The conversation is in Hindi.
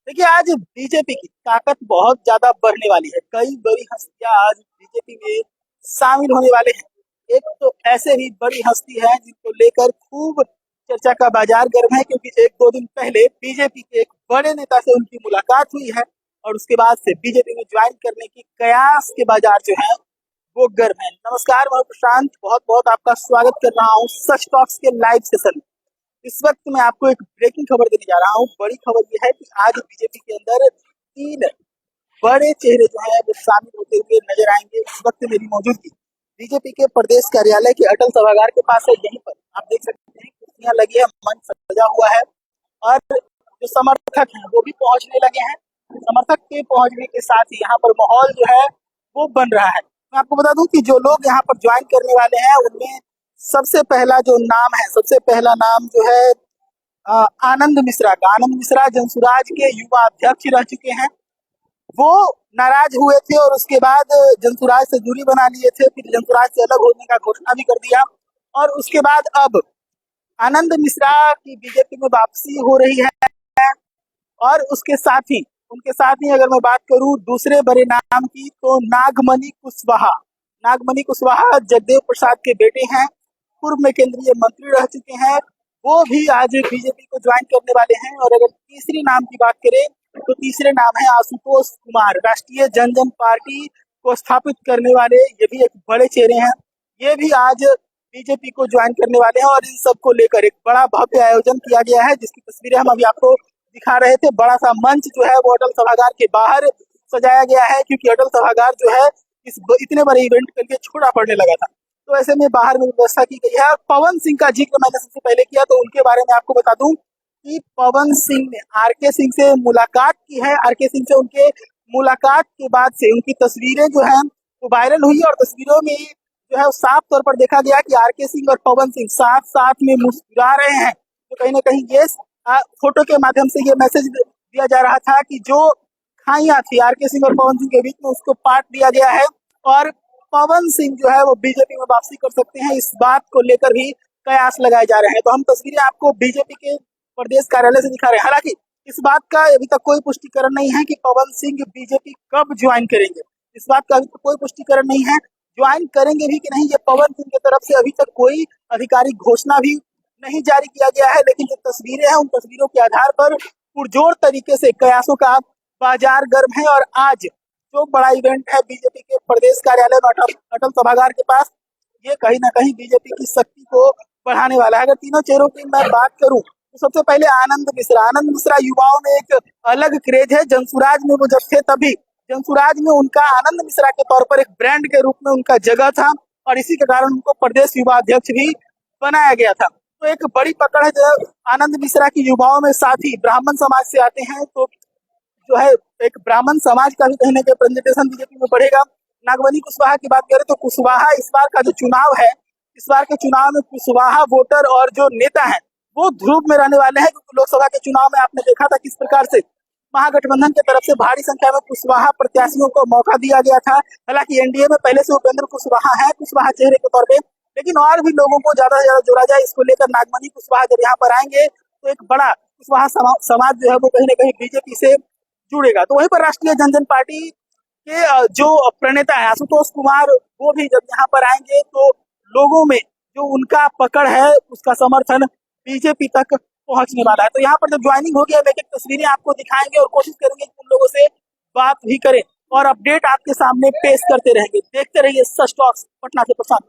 देखिए, आज बीजेपी की ताकत बहुत ज्यादा बढ़ने वाली है। कई बड़ी हस्तियां आज बीजेपी में शामिल होने वाले हैं। एक तो ऐसे ही बड़ी हस्ती है जिनको लेकर खूब चर्चा का बाजार गर्म है, क्योंकि एक दो दिन पहले बीजेपी के एक बड़े नेता से उनकी मुलाकात हुई है और उसके बाद से बीजेपी में ज्वाइन करने की कयास के बाजार जो है वो गर्म है। नमस्कार, मैं प्रशांत बहुत बहुत आपका स्वागत कर रहा हूँ सच टॉक्स के लाइव सेशन में। इस वक्त मैं आपको एक ब्रेकिंग खबर देने जा रहा हूँ। बड़ी खबर यह है कि आज बीजेपी के अंदर 3 बड़े चेहरे जो है वो शामिल होते हुए नजर आएंगे। इस वक्त मेरी मौजूदगी बीजेपी के प्रदेश कार्यालय के अटल सभागार के पास है। यहीं पर आप देख सकते हैं कुर्सियां लगी है, मंच सजा हुआ है और जो समर्थक हैं वो भी पहुंचने लगे हैं। समर्थक के पहुंचने के साथ ही यहाँ पर माहौल जो है वो बन रहा है। मैं आपको बता दूं कि जो लोग यहाँ पर ज्वाइन करने वाले हैं उनमें सबसे पहला जो नाम है, सबसे पहला नाम जो है आनंद मिश्रा का। आनंद मिश्रा जनसुराज के युवा अध्यक्ष रह चुके हैं। वो नाराज हुए थे और उसके बाद जनसुराज से दूरी बना लिए थे, फिर जनसुराज से अलग होने का घोषणा भी कर दिया और उसके बाद अब आनंद मिश्रा की बीजेपी में वापसी हो रही है। और उसके साथ ही उनके साथ ही अगर मैं बात करूं दूसरे बड़े नाम की, तो नागमणि कुशवाहा। नागमणि कुशवाहा जगदेव प्रसाद के बेटे हैं, पूर्व में केंद्रीय मंत्री रह चुके हैं। वो भी आज बीजेपी को ज्वाइन करने वाले हैं। और अगर तीसरी नाम की बात करें तो तीसरे नाम है आशुतोष कुमार, राष्ट्रीय जनजन पार्टी को स्थापित करने वाले। ये भी एक बड़े चेहरे हैं, ये भी आज बीजेपी को ज्वाइन करने वाले हैं। और इन सबको लेकर एक बड़ा भव्य आयोजन किया गया है, जिसकी तस्वीरें हम अभी आपको दिखा रहे थे। बड़ा सा मंच जो है वो अटल सभागार के बाहर सजाया गया है, क्योंकि अटल सभागार जो है इस इतने बड़े इवेंट के लिए छोटा पड़ने लगा था, तो ऐसे में बाहर में व्यवस्था की गई है। पवन सिंह का जिक्र मैंने सबसे पहले किया, तो उनके बारे में आपको बता दूं कि पवन सिंह ने आरके सिंह से मुलाकात की है। आरके सिंह से उनके मुलाकात के बाद से उनकी तस्वीरें जो है वो वायरल हुई और तस्वीरों में जो है साफ तौर पर देखा गया कि आरके सिंह और पवन सिंह साथ साथ में मुस्कुरा रहे हैं। तो कहीं ना कहीं ये फोटो के माध्यम से ये मैसेज दिया जा रहा था कि जो खाइयां थी आरके सिंह और पवन सिंह के बीच में उसको पाट दिया गया है और पवन सिंह जो है वो बीजेपी में वापसी कर सकते हैं। इस बात को लेकर भी कयास लगाए जा रहे हैं। तो हम तस्वीरें आपको बीजेपी के प्रदेश कार्यालय से दिखा रहे हैं। हालांकि इस बात का अभी तक कोई पुष्टिकरण नहीं है कि पवन सिंह बीजेपी कब ज्वाइन करेंगे। इस बात का अभी तक कोई पुष्टिकरण नहीं है। ज्वाइन करेंगे भी कि नहीं, ये पवन सिंह की तरफ से अभी तक कोई आधिकारिक घोषणा भी नहीं जारी किया गया है। लेकिन जो तस्वीरें हैं उन तस्वीरों के आधार पर पुरजोर तरीके से कयासों का बाजार गर्म है। और आज जो बड़ा इवेंट है बीजेपी के प्रदेश कार्यालय में अटल सभागार के पास, ये कहीं ना कहीं बीजेपी की शक्ति को बढ़ाने वाला है। अगर तीनों चेहरों की मैं बात करूं तो सबसे पहले आनंद मिश्रा। आनंद मिश्रा युवाओं में एक अलग क्रेज है। जनसुराज में वो जब थे तभी जनसुराज में उनका आनंद मिश्रा के तौर पर एक ब्रांड के रूप में उनका जगह था और इसी के कारण उनको प्रदेश युवा अध्यक्ष भी बनाया गया था। तो एक बड़ी पकड़ है जब आनंद मिश्रा की युवाओं में। साथ ही ब्राह्मण समाज से आते हैं, तो जो है एक ब्राह्मण समाज का भी कहीं ना कहीं प्रेजेंटेशन बीजेपी में बढ़ेगा। नागमणि कुशवाहा की बात करें तो कुशवाहा इस बार का जो चुनाव है, इस बार के चुनाव में कुशवाहा वोटर और जो नेता है वो ध्रुव में रहने वाले हैं। क्योंकि लोकसभा के चुनाव में आपने देखा था किस प्रकार से महागठबंधन की तरफ से भारी संख्या में कुशवाहा प्रत्याशियों को मौका दिया गया था। हालांकि एनडीए में पहले से उपेंद्र कुशवाहा है, कुशवाहा चेहरे के तौर पर, लेकिन और भी लोगों को ज्यादा से ज्यादा जोड़ा जाए इसको लेकर। नागमणि कुशवाहा जब यहाँ पर आएंगे तो एक बड़ा कुशवाहा समाज जो है वो कहीं ना कहीं बीजेपी से जुड़ेगा। तो वहीं पर राष्ट्रीय जनजन पार्टी के जो प्रणेता है आशुतोष कुमार, वो भी जब यहाँ पर आएंगे तो लोगों में जो उनका पकड़ है उसका समर्थन बीजेपी तक पहुंचने वाला है। तो यहाँ पर जब ज्वाइनिंग होगी हम एक एक तस्वीरें आपको दिखाएंगे और कोशिश करेंगे कि उन लोगों से बात भी करें और अपडेट आपके सामने पेश करते रहेंगे। देखते रहिए सच टॉक्स पटना से प्रशांत।